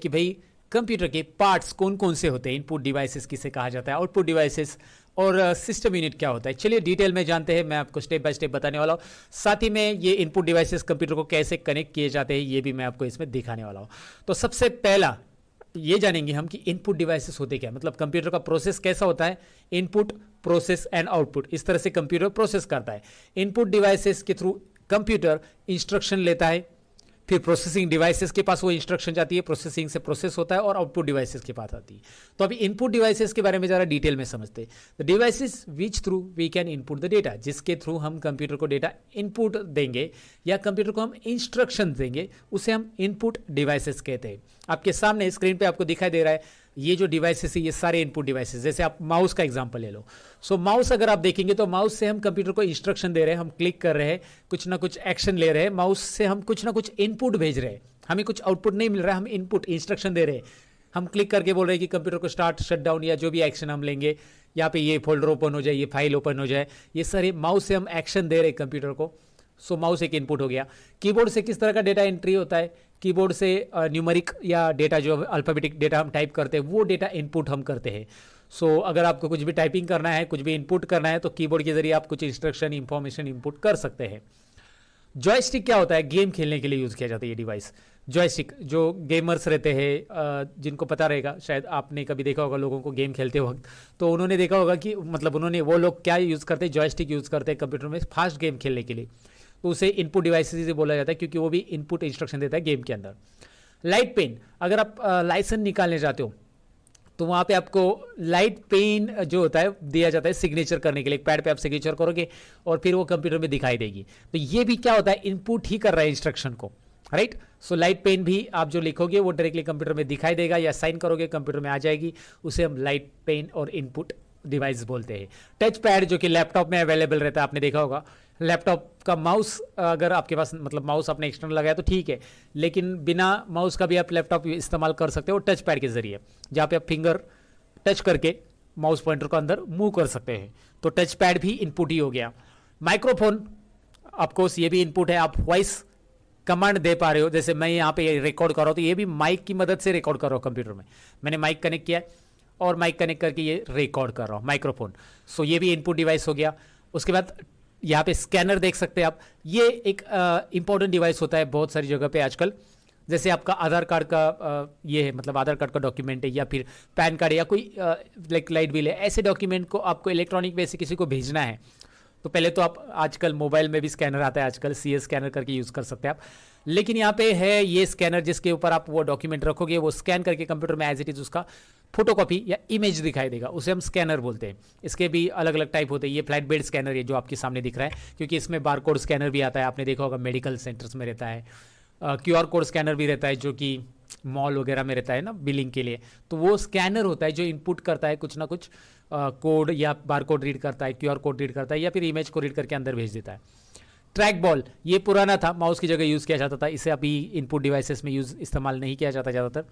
कि भाई कंप्यूटर के पार्ट्स कौन कौन से होते हैं, इनपुट डिवाइसेस किसे कहा जाता है, आउटपुट डिवाइसेस और सिस्टम यूनिट क्या होता है। चलिए डिटेल में जानते हैं, मैं आपको स्टेप बाय स्टेप बताने वाला हूँ। साथ ही में ये इनपुट डिवाइसेस कंप्यूटर को कैसे कनेक्ट किए जाते हैं ये भी मैं आपको इसमें दिखाने वाला हूँ। तो सबसे पहला ये जानेंगे हम कि इनपुट डिवाइसेस होते क्या, मतलब कंप्यूटर का प्रोसेस कैसा होता है। इनपुट, प्रोसेस एंड आउटपुट, इस तरह से कंप्यूटर प्रोसेस करता है। इनपुट डिवाइसेस के थ्रू कंप्यूटर इंस्ट्रक्शन लेता है, फिर प्रोसेसिंग डिवाइसेस के पास वो इंस्ट्रक्शन जाती है, प्रोसेसिंग से प्रोसेस होता है और आउटपुट डिवाइसेस के पास आती है। तो अभी इनपुट डिवाइसेस के बारे में जरा डिटेल में समझते हैं। The devices which through we can input the data, जिसके थ्रू हम कंप्यूटर को डेटा इनपुट देंगे या कंप्यूटर को हम इंस्ट्रक्शन देंगे, उसे हम इनपुट डिवाइसेस कहते हैं। आपके सामने स्क्रीन पे आपको दिखाई दे रहा है ये जो डिवाइसेस है ये सारे इनपुट डिवाइसेस। जैसे आप माउस का एग्जांपल ले लो। सो माउस अगर आप देखेंगे तो माउस से हम कंप्यूटर को इंस्ट्रक्शन दे रहे हैं, हम क्लिक कर रहे हैं, कुछ ना कुछ एक्शन ले रहे हैं, माउस से हम कुछ ना कुछ इनपुट भेज रहे हैं, हमें कुछ आउटपुट नहीं मिल रहा है, हम इनपुट इंस्ट्रक्शन दे रहे हैं। हम क्लिक करके बोल रहे हैं कि कंप्यूटर को स्टार्ट, शट डाउन या जो भी एक्शन हम लेंगे, यहाँ पे ये फोल्डर ओपन हो जाए, ये फाइल ओपन हो जाए, ये सारे माउस से हम एक्शन दे रहे हैं कंप्यूटर को। सो माउस एक इनपुट हो गया। कीबोर्ड से किस तरह का डेटा एंट्री होता है, कीबोर्ड से न्यूमेरिक या डेटा जो अल्फाबेटिक डेटा हम टाइप करते हैं वो डेटा इनपुट हम करते हैं। सो अगर आपको कुछ भी टाइपिंग करना है, कुछ भी इनपुट करना है तो कीबोर्ड के जरिए आप कुछ इंस्ट्रक्शन, इंफॉर्मेशन इनपुट कर सकते हैं। जॉयस्टिक क्या होता है, गेम खेलने के लिए यूज किया जाता है ये डिवाइस। जॉयस्टिक जो गेमर्स रहते हैं, जिनको पता रहेगा, शायद आपने कभी देखा होगा लोगों को गेम खेलते वक्त, तो उन्होंने देखा होगा कि मतलब उन्होंने वो लोग क्या यूज़ करते हैं, जॉयस्टिक यूज़ करते हैं कंप्यूटर में फास्ट गेम खेलने के लिए। तो उसे इनपुट डिवाइसेस से बोला जाता है क्योंकि वो भी इनपुट इंस्ट्रक्शन देता है गेम के अंदर। लाइट पेन, अगर आप लाइसेंस निकालने जाते हो तो वहाँ पे आपको लाइट पेन जो होता है दिया जाता है सिग्नेचर करने के लिए। पैड पे आप सिग्नेचर करोगे और फिर वो कंप्यूटर में दिखाई देगी। तो ये भी क्या होता है, इनपुट ही कर रहा है इंस्ट्रक्शन को, राइट। सो लाइट पेन भी आप जो लिखोगे वो डायरेक्टली कंप्यूटर में दिखाई देगा या साइन करोगे कंप्यूटर में आ जाएगी, उसे हम लाइट पेन और इनपुट डिवाइस बोलते हैं। टच पैड जो कि लैपटॉप में अवेलेबल रहता है, आपने देखा होगा लैपटॉप का माउस, अगर आपके पास मतलब माउस आपने एक्सटर्नल लगाया तो ठीक है, लेकिन बिना माउस का भी आप लैपटॉप इस्तेमाल कर सकते हो टच पैड के जरिए, जहाँ पे आप फिंगर टच करके माउस पॉइंटर को अंदर मूव कर सकते हैं। तो टच पैड भी इनपुट ही हो गया। माइक्रोफोन ऑफकोर्स ये भी इनपुट है, आप वॉइस कमांड दे पा रहे हो, जैसे मैं यहाँ पे रिकॉर्ड कर रहा हूँ तो ये भी माइक की मदद से रिकॉर्ड कर रहा हूँ कंप्यूटर में। मैंने माइक कनेक्ट किया और माइक कनेक्ट करके ये रिकॉर्ड कर रहा हूँ, माइक्रोफोन। सो ये भी इनपुट डिवाइस हो गया। उसके बाद यहाँ पे स्कैनर देख सकते हैं आप, ये एक इंपॉर्टेंट डिवाइस होता है बहुत सारी जगह पे आजकल। जैसे आपका आधार कार्ड का ये है, मतलब आधार कार्ड का डॉक्यूमेंट है या फिर पैन कार्ड है या कोई लाइट बिल है, ऐसे डॉक्यूमेंट को आपको इलेक्ट्रॉनिक वे से किसी को भेजना है तो पहले तो आप आजकल मोबाइल में भी स्कैनर आता है, आजकल CS स्कैनर करके यूज़ कर सकते हैं आप। लेकिन यहाँ पे है ये स्कैनर जिसके ऊपर आप वो डॉक्यूमेंट रखोगे, वो स्कैन करके कंप्यूटर में एज इट इज़ उसका फोटोकॉपी या इमेज दिखाई देगा, उसे हम स्कैनर बोलते हैं। इसके भी अलग अलग टाइप होते हैं। ये फ्लैट बेड स्कैनर है जो आपके सामने दिख रहा है, क्योंकि इसमें बारकोड स्कैनर भी आता है, आपने देखा होगा मेडिकल सेंटर्स में रहता है। QR कोड स्कैनर भी रहता है जो कि मॉल वगैरह में रहता है ना बिलिंग के लिए। तो वो स्कैनर होता है जो इनपुट करता है कुछ ना कुछ कोड या बारकोड रीड करता है, QR कोड रीड करता है या फिर इमेज को रीड करके अंदर भेज देता है। ट्रैक बॉल, ये पुराना था, माउस की जगह यूज़ किया जाता था, इसे अभी इनपुट डिवाइसेस में इस्तेमाल नहीं किया जाता ज़्यादातर।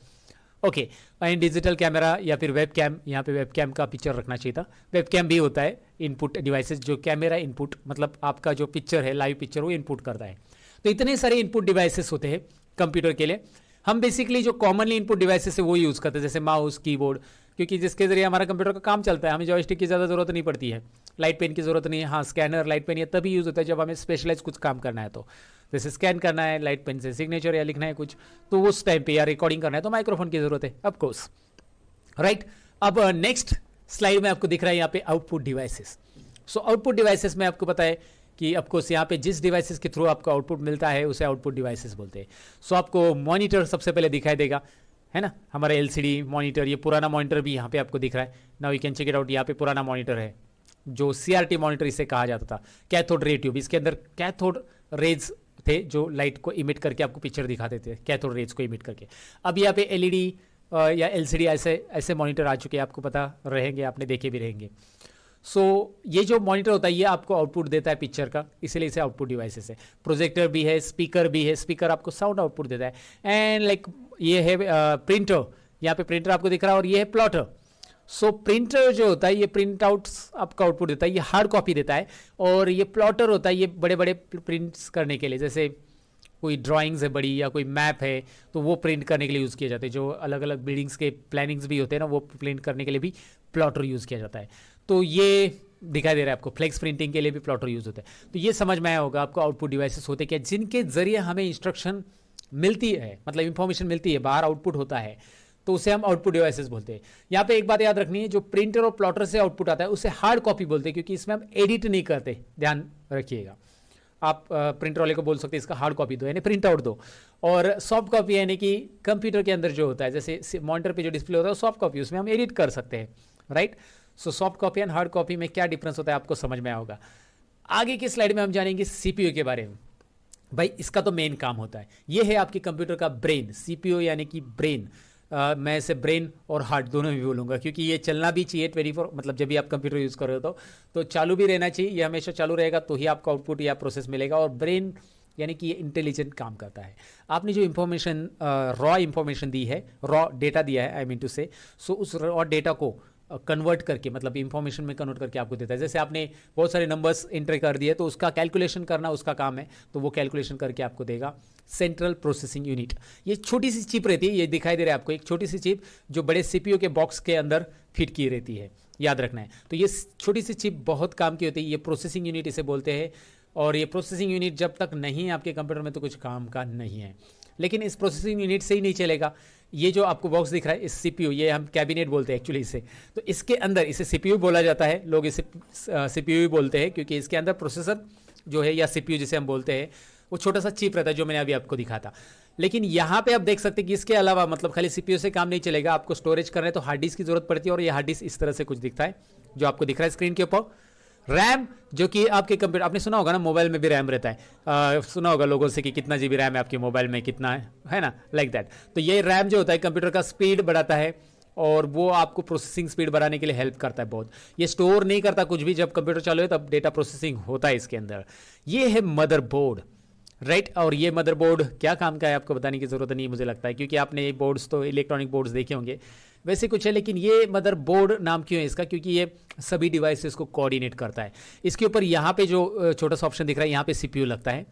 ओके, एंड डिजिटल कैमरा या फिर वेब कैम, यहाँ पे वेब कैम का पिक्चर रखना चाहिए था। वेब कैम भी होता है इनपुट डिवाइसेस, जो कैमरा इनपुट मतलब आपका जो पिक्चर है, लाइव पिक्चर, वो इनपुट करता है। तो इतने सारे इनपुट डिवाइसेस होते हैं कंप्यूटर के लिए। हम बेसिकली जो कॉमनली इनपुट डिवाइसेस है वो यूज़ करते हैं, जैसे माउस, कीबोर्ड, क्योंकि जिसके जरिए हमारा कंप्यूटर का काम चलता है, हमें जॉयस्टिक की ज़्यादा जरूरत नहीं पड़ती है, लाइट पेन की ज़रूरत नहीं है। हाँ, स्कैनर, लाइट पेन ये तभी यूज़ होता है जब हमें स्पेशलाइज कुछ काम करना है, तो जैसे स्कैन करना है, लाइट पेन से सिग्नेचर या लिखना है कुछ, तो उस टाइम पे या रिकॉर्डिंग करना है तो माइक्रोफोन की ज़रूरत है ऑफकोर्स, राइट। अब नेक्स्ट स्लाइड में आपको दिख रहा है यहाँ पे output devices. So output devices में आपको पता है कि ऑफकोर्स यहाँ पे जिस डिवाइसेस के थ्रू आपको आउटपुट मिलता है उसे आउटपुट डिवाइसेस बोलते हैं। सो आपको मॉनिटर सबसे पहले दिखाई देगा, है ना, हमारा LCD मॉनिटर, ये पुराना मॉनिटर भी यहाँ पे आपको दिख रहा है। Now you can check it out, यहाँ पे पुराना मॉनिटर है जो CRT मॉनिटर इसे कहा जाता था, कैथोड रे ट्यूब। इसके अंदर कैथोड रेज थे जो लाइट को इमिट करके आपको पिक्चर दिखाते थे, कैथोड रेज को इमिट करके। अब यहाँ पे LED या LCD ऐसे मॉनिटर आ चुके हैं, आपको पता रहेंगे, आपने देखे भी रहेंगे। सो ये जो मॉनिटर होता है ये आपको आउटपुट देता है पिक्चर का, इसलिए इसे आउटपुट डिवाइसेस है। प्रोजेक्टर भी है, स्पीकर भी है, स्पीकर आपको साउंड आउटपुट देता है। एंड लाइक ये है प्रिंटर, यहाँ पे प्रिंटर आपको दिख रहा है, और ये है प्लॉटर। सो प्रिंटर जो होता है ये प्रिंट आउट्स आपका आउटपुट देता है, ये हार्ड कॉपी देता है। और ये प्लॉटर होता है ये बड़े बड़े प्रिंट्स करने के लिए, जैसे कोई ड्राइंग्स है बड़ी या कोई मैप है तो वो प्रिंट करने के लिए यूज़ किया जाता है। जो अलग अलग बिल्डिंग्स के प्लानिंग्स भी होते हैं ना, वो प्रिंट करने के लिए भी प्लॉटर यूज़ किया जाता है। तो ये दिखाई दे रहा है आपको, फ्लेक्स प्रिंटिंग के लिए भी प्लॉटर यूज़ होता है। तो ये समझ में आया होगा आपको आउटपुट डिवाइसेस होते क्या, जिनके ज़रिए हमें इंस्ट्रक्शन मिलती है, मतलब इंफॉर्मेशन मिलती है, बाहर आउटपुट होता है, तो उसे हम आउटपुट डिवाइसेस बोलते हैं। यहाँ पे एक बात याद रखनी है, जो प्रिंटर और प्लॉटर से आउटपुट आता है उसे हार्ड कॉपी बोलते हैं, क्योंकि इसमें हम एडिट नहीं करते, ध्यान रखिएगा। आप प्रिंटर वाले को बोल सकते हैं इसका हार्ड कॉपी दो, यानी प्रिंट आउट दो, और सॉफ्ट कॉपी यानी कि कंप्यूटर के अंदर जो होता है, जैसे मॉनिटर पे जो डिस्प्ले होता है सॉफ्ट कॉपी, उसमें हम एडिट कर सकते हैं, right. So soft copy and hard copy में क्या डिफरेंस होता है आपको समझ में आया होगा। आगे की स्लाइड में हम जानेंगे सीपीयू के बारे में। भाई इसका तो मेन काम होता है, ये है आपके कंप्यूटर का ब्रेन, सीपीयू यानी कि ब्रेन। मैं इसे ब्रेन और हार्ट दोनों भी बोलूँगा, क्योंकि ये चलना भी चाहिए 24, मतलब जब भी आप कंप्यूटर यूज़ कर रहे हो तो चालू भी रहना चाहिए, ये हमेशा चालू रहेगा तो ही आपको आउटपुट या प्रोसेस मिलेगा। और ब्रेन यानी कि ये इंटेलिजेंट काम करता है। आपने जो इन्फॉर्मेशन रॉ इन्फॉर्मेशन दी है, रॉ डेटा दिया है, आई मीन टू से, सो उस रॉ डेटा को कन्वर्ट करके, मतलब इंफॉर्मेशन में कन्वर्ट करके आपको देता है। जैसे आपने बहुत सारे नंबर्स एंटर कर दिए तो उसका कैलकुलेशन करना उसका काम है, तो वो कैलकुलेशन करके आपको देगा सेंट्रल प्रोसेसिंग यूनिट। ये छोटी सी चिप रहती है, ये दिखाई दे रहा है आपको, एक छोटी सी चिप जो बड़े सीपीयू के बॉक्स के अंदर फिट की रहती है, याद रखना है। तो ये छोटी सी चिप बहुत काम की होती है, ये प्रोसेसिंग यूनिट इसे बोलते हैं। और ये प्रोसेसिंग यूनिट जब तक नहीं है आपके कंप्यूटर में तो कुछ काम का नहीं है। लेकिन इस प्रोसेसिंग यूनिट से ही नहीं चलेगा। ये जो आपको बॉक्स दिख रहा है, इस सीपीयू, ये हम कैबिनेट बोलते हैं एक्चुअली इसे, तो इसके अंदर इसे सीपीयू बोला जाता है, लोग इसे सीपीयू ही बोलते हैं, क्योंकि इसके अंदर प्रोसेसर जो है या सीपीयू जिसे हम बोलते हैं, वो छोटा सा चिप रहता है जो मैंने अभी आपको दिखा था। लेकिन यहाँ पे आप देख सकते हैं कि इसके अलावा, मतलब खाली सीपीयू से काम नहीं चलेगा, आपको स्टोरेज करना है तो हार्ड डिस्क की जरूरत पड़ती है। और ये हार्ड डिस्क इस तरह से कुछ दिखता है जो आपको दिख रहा है स्क्रीन के ऊपर। रैम, जो कि आपके कंप्यूटर, आपने सुना होगा ना मोबाइल में भी रैम रहता है, सुना होगा लोगों से कि कितना जीबी रैम है आपके मोबाइल में, कितना है ना, लाइक दैट। तो ये रैम जो होता है कंप्यूटर का स्पीड बढ़ाता है, और वो आपको प्रोसेसिंग स्पीड बढ़ाने के लिए हेल्प करता है बहुत। ये स्टोर नहीं करता कुछ भी, जब कंप्यूटर चालू है तब डेटा प्रोसेसिंग होता है इसके अंदर। ये है मदरबोर्ड, राइट। और ये मदरबोर्ड क्या काम का है आपको बताने की ज़रूरत नहीं मुझे लगता है, क्योंकि आपने ये बोर्ड्स तो इलेक्ट्रॉनिक बोर्ड्स देखे होंगे वैसे कुछ है। लेकिन ये मदरबोर्ड नाम क्यों है इसका, क्योंकि ये सभी डिवाइसेस को कोऑर्डिनेट करता है। इसके ऊपर यहाँ पे जो छोटा सा ऑप्शन दिख रहा है, यहाँ पे सीपीयू लगता है।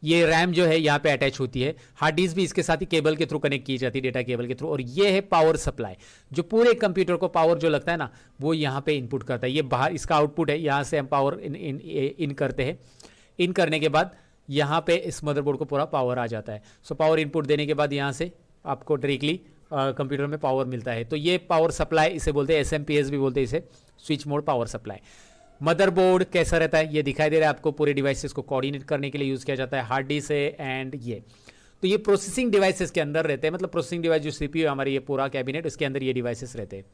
ये रैम जो है यहाँ पे अटैच होती है, हार्ड डिस्क भी इसके साथ ही केबल के थ्रू कनेक्ट की जाती है, डेटा केबल के थ्रू। और ये है पावर सप्लाई, जो पूरे कंप्यूटर को पावर जो लगता है ना, वो यहाँ पे इनपुट करता है। ये बाहर इसका आउटपुट है, यहाँ से हम पावर इन करते हैं। इन करने के बाद यहाँ पे इस मदरबोर्ड को पूरा पावर आ जाता है। सो पावर इनपुट देने के बाद यहाँ से आपको डायरेक्टली कंप्यूटर में पावर मिलता है। तो ये पावर सप्लाई इसे बोलते हैं, एसएमपीएस भी बोलते हैं इसे, switch mode power supply. Motherboard कैसा रहता है ये दिखाई दे रहा है आपको, पूरे डिवाइसेस को कोऑर्डिनेट करने के लिए यूज़ किया जाता है। हार्ड डिस्क है एंड ये, तो ये प्रोसेसिंग डिवाइसेस के अंदर रहते हैं, मतलब प्रोसेसिंग डिवाइस जो सीपीयू हमारी, ये पूरा कैबिनेट, उसके अंदर ये डिवाइसेस रहते हैं।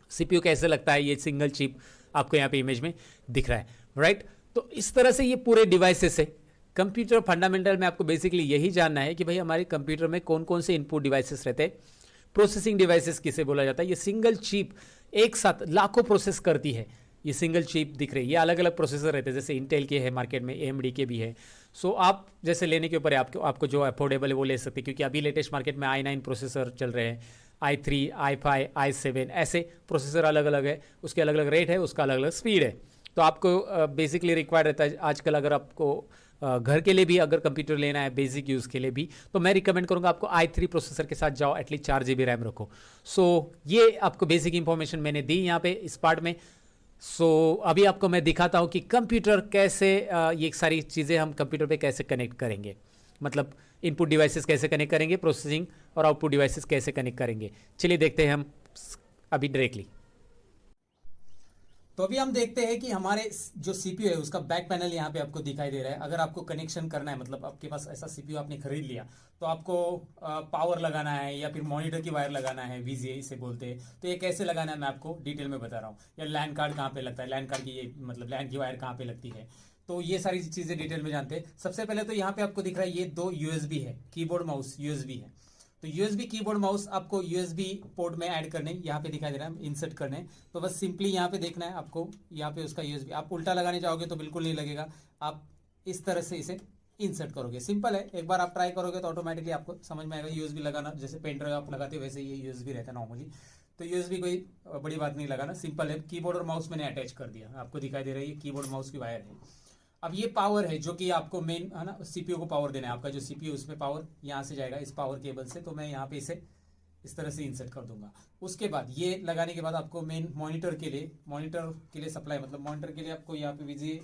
सीपीयू कैसे लगता है, ये सिंगल चिप आपको यहाँ पे इमेज में दिख रहा है, राइट। तो इस तरह से ये पूरे डिवाइसेस है। कंप्यूटर फंडामेंटल में आपको बेसिकली यही जानना है कि भाई हमारे कंप्यूटर में कौन कौन से इनपुट डिवाइसेस रहते हैं। प्रोसेसिंग डिवाइसेस किसे बोला जाता है, ये सिंगल चिप एक साथ लाखों प्रोसेस करती है। ये सिंगल चिप दिख रही है, ये अलग अलग प्रोसेसर रहते हैं, जैसे इंटेल के है मार्केट में, एएमडी के भी है। सो आप जैसे लेने के ऊपर है, आपको जो अफोर्डेबल है वो ले सकते हैं, क्योंकि अभी लेटेस्ट मार्केट में i9 प्रोसेसर चल रहे हैं, i3, i5, i7, ऐसे प्रोसेसर अलग अलग है, उसके अलग अलग रेट है, उसका अलग अलग स्पीड है। तो आपको बेसिकली रिक्वायर्ड रहता है आजकल, अगर आपको घर के लिए भी अगर कंप्यूटर लेना है बेसिक यूज़ के लिए भी, तो मैं रिकमेंड करूंगा आपको i3 प्रोसेसर के साथ जाओ, एटलीस्ट 4 GB रैम रखो। सो ये आपको बेसिक इंफॉर्मेशन मैंने दी यहाँ पे इस पार्ट में। सो अभी आपको मैं दिखाता हूँ कि कंप्यूटर कैसे, ये सारी चीज़ें हम कंप्यूटर पे कैसे कनेक्ट करेंगे, मतलब इनपुट डिवाइसेस कैसे कनेक्ट करेंगे, प्रोसेसिंग और आउटपुट डिवाइसेस कैसे कनेक्ट करेंगे। चलिए देखते हैं हम अभी डायरेक्टली। तो अभी हम देखते हैं कि हमारे जो सीपीयू है उसका बैक पैनल यहाँ पे आपको दिखाई दे रहा है। अगर आपको कनेक्शन करना है, मतलब आपके पास ऐसा सीपीयू आपने खरीद लिया, तो आपको पावर लगाना है या फिर मॉनिटर की वायर लगाना है, वीजीए इसे बोलते हैं। तो ये कैसे लगाना है मैं आपको डिटेल में बता रहा हूँ। या लैन कार्ड कहाँ पे लगता है, लैन कार्ड की ये मतलब लैन की वायर कहाँ पे लगती है, तो ये सारी चीजें डिटेल में जानते हैं। सबसे पहले तो यहाँ पे आपको दिख रहा है ये 2 यूएसबी है, कीबोर्ड माउस यूएसबी है। तो यूएसबी कीबोर्ड माउस आपको यूएसबी पोर्ट में ऐड करने, यहाँ पे दिखाई दे रहा है इंसर्ट करने। तो बस सिंपली यहाँ पे देखना है आपको, यहाँ पे उसका यूएसबी, आप उल्टा लगाने जाओगे तो बिल्कुल नहीं लगेगा, आप इस तरह से इसे इंसर्ट करोगे, सिंपल है। एक बार आप ट्राई करोगे तो ऑटोमेटिकली आपको समझ में आएगा। यूएसबी लगाना जैसे पेन ड्राइव आप लगाते हो वैसे ये यूएसबी रहता है नॉर्मली। तो यूएसबी कोई बड़ी बात नहीं लगाना, सिंपल है। कीबोर्ड और माउस मैंने अटैच कर दिया, आपको दिखाई दे रही है कीबोर्ड माउस की वायर है। अब ये पावर है जो कि आपको मेन है ना सीपीयू को पावर देना है, आपका जो सीपीयू उसमें पावर यहाँ से जाएगा इस पावर केबल से, तो मैं यहाँ पे इसे इस तरह से इंसर्ट कर दूंगा। उसके बाद ये लगाने के बाद आपको मेन मॉनिटर के लिए सप्लाई, मतलब मॉनिटर के लिए आपको यहाँ पे वीजीए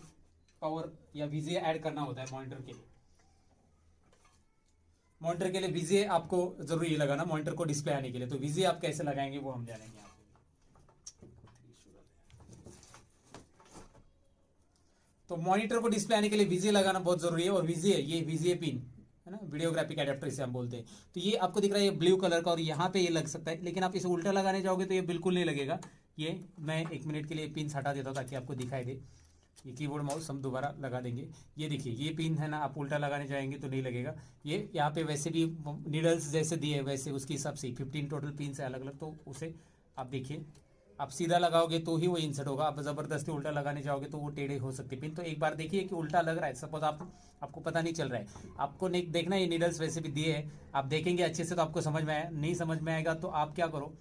पावर या वीजीए ऐड करना होता है मॉनिटर के लिए। मॉनिटर के लिए वीजीए आपको जरूरी है लगाना मॉनिटर को डिस्प्ले आने के लिए, तो वीजीए आप कैसे लगाएंगे वो हम जानेंगे यहाँ पे। तो मॉनिटर को डिस्प्ले आने के लिए वीजीए लगाना बहुत जरूरी है, और वीजीए ये वीजीए पिन है ना, वीडियोग्राफिक एडेप्टर इसे हम बोलते हैं। तो ये आपको दिख रहा है ये ब्लू कलर का, और यहाँ पे ये लग सकता है, लेकिन आप इसे उल्टा लगाने जाओगे तो ये बिल्कुल नहीं लगेगा। ये मैं 1 मिनट के लिए पिन हटा देता हूँ ताकि आपको दिखाई दे। ये कीबोर्ड माउस हम दोबारा लगा देंगे। ये देखिए ये पिन है ना, आप उल्टा लगाने जाएंगे तो नहीं लगेगा। ये यहाँ पे वैसे भी नीडल्स जैसे दिए वैसे उसके हिसाब से 15 टोटल पिन है अलग अलग, तो उसे आप देखिए आप सीधा लगाओगे तो ही वो इंसर्ट होगा, आप जबरदस्ती उल्टा लगाने जाओगे तो वो टेढ़े हो सकते पिन। तो एक बार देखिए कि उल्टा लग रहा है, सपोज आपको पता नहीं चल रहा है, आपको देखना है ये नीडल्स वैसे भी दिए हैं, आप देखेंगे अच्छे से तो आपको समझ में आया। नहीं समझ में आएगा तो आप क्या करो,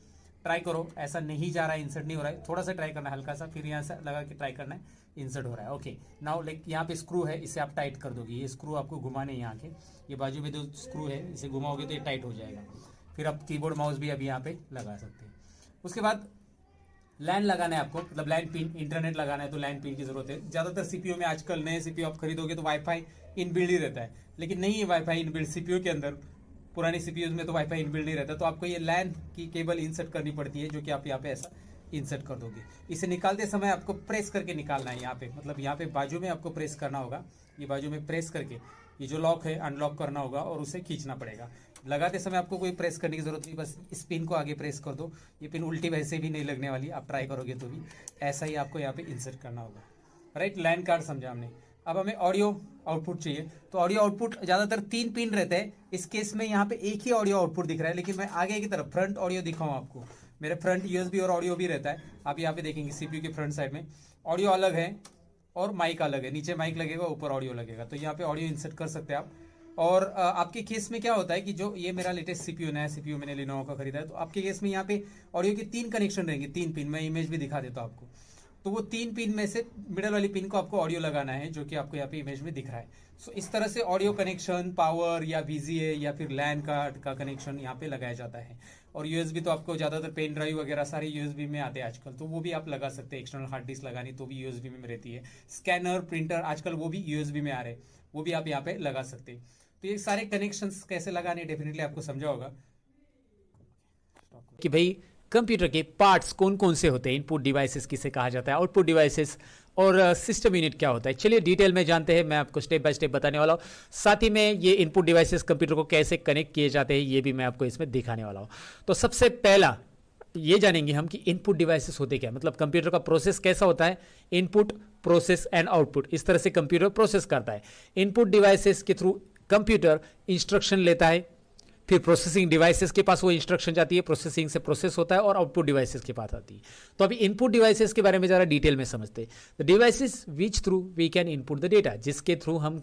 ट्राई करो, ऐसा नहीं जा रहा है इंसर्ट नहीं हो रहा है, थोड़ा सा ट्राई करना है हल्का सा, फिर यहाँ से लगा के ट्राई करना है, इंसर्ट हो रहा है। ओके नाउ लाइक यहाँ पे स्क्रू है, इसे आप टाइट कर दोगे। ये स्क्रू आपको घुमाने यहाँ के, ये बाजू में जो स्क्रू है इसे घुमाओगे तो ये टाइट हो जाएगा। फिर आप कीबोर्ड माउस भी अभी यहाँ पे लगा सकते हैं। उसके बाद लैन लगाना है आपको, मतलब लैन पिन, इंटरनेट लगाना है तो लैन पिन की जरूरत है। ज्यादातर सीपीयू में आजकल नए सीपीयू आप खरीदोगे तो वाईफाई इनबिल्ड ही रहता है, लेकिन नहीं है वाईफाई इनबिल्ड सीपीयू के अंदर। पुरानी सीपीयू में तो वाईफाई इनबिल्ड नहीं रहता, तो आपको ये लैन की केबल इंसर्ट करनी पड़ती है, जो कि आप यहाँ पे ऐसा इंसर्ट कर दोगे। इसे निकालते समय आपको प्रेस करके निकालना है यहाँ पे, मतलब यहाँ पे बाजू में आपको प्रेस करना होगा, ये बाजू में प्रेस करके ये जो लॉक है अनलॉक करना होगा और उसे खींचना पड़ेगा। लगाते समय आपको कोई प्रेस करने की जरूरत नहीं, बस इस पिन को आगे प्रेस कर दो। ये पिन उल्टी वैसे भी नहीं लगने वाली, आप ट्राई करोगे तो भी ऐसा ही आपको यहाँ पे इंसर्ट करना होगा। राइट, लैन कार्ड समझा हमने। अब हमें ऑडियो आउटपुट चाहिए, तो ऑडियो आउटपुट ज्यादातर 3 पिन रहते हैं। इस केस में यहाँ पे एक ही ऑडियो आउटपुट दिख रहा है, लेकिन मैं आगे की तरफ फ्रंट ऑडियो दिखाऊं आपको। मेरे फ्रंट यूएसबी और ऑडियो भी रहता है, आप यहाँ पे देखेंगे सीपीयू के फ्रंट साइड में ऑडियो अलग है और माइक अलग है, नीचे माइक लगेगा ऊपर ऑडियो लगेगा, तो यहाँ पे ऑडियो इंसर्ट कर सकते हैं आप। और आपके केस में क्या होता है कि जो ये मेरा लेटेस्ट सीपीयू नया सीपीयू मैंने लिनोवो का खरीदा है, तो आपके केस में यहाँ पे ऑडियो के 3 कनेक्शन रहेंगे, 3 पिन, मैं इमेज भी दिखा देता हूँ आपको। तो वो 3 पिन में से मिडल वाली पिन को आपको ऑडियो लगाना है, जो कि आपको यहाँ पे इमेज में दिख रहा है। सो इस तरह से ऑडियो कनेक्शन, पावर या वीजीए या फिर लैन कार्ड का कनेक्शन यहाँ पे लगाया जाता है। और यूएसबी तो आपको ज्यादातर पेन ड्राइव वगैरह सारे यूएसबी में आते हैं आजकल, तो वो भी आप लगा सकते हैं। एक्सटर्नल हार्ड डिस्क लगानी तो भी यूएसबी में रहती है। स्कैनर, प्रिंटर आजकल वो भी यूएसबी में आ रहे हैं, वो भी आप यहाँ पे लगा सकते हैं। तो ये सारे कनेक्शंस कैसे लगाने डेफिनेटली आपको समझा होगा कि भाई कंप्यूटर के पार्ट्स कौन कौन से होते हैं, इनपुट डिवाइसेस किसे कहा जाता है, आउटपुट डिवाइसेस और सिस्टम यूनिट क्या होता है। चलिए डिटेल में जानते हैं, मैं आपको स्टेप बाय स्टेप बताने वाला हूँ। साथ ही में ये इनपुट डिवाइसेस कंप्यूटर को कैसे कनेक्ट किए जाते हैं ये भी मैं आपको इसमें दिखाने वाला हूँ। तो सबसे पहला ये जानेंगे हम कि इनपुट डिवाइसेस होते क्या, मतलब कंप्यूटर का प्रोसेस कैसा होता है। इनपुट, प्रोसेस एंड आउटपुट, इस तरह से कंप्यूटर प्रोसेस करता है। इनपुट डिवाइसेस के थ्रू कंप्यूटर इंस्ट्रक्शन लेता है, फिर प्रोसेसिंग डिवाइसेस के पास वो इंस्ट्रक्शन जाती है, प्रोसेसिंग से प्रोसेस होता है और आउटपुट डिवाइसेस के पास आती है। तो अभी इनपुट डिवाइसेस के बारे में जरा डिटेल में समझते हैं। The devices which through we can input the data, जिसके थ्रू हम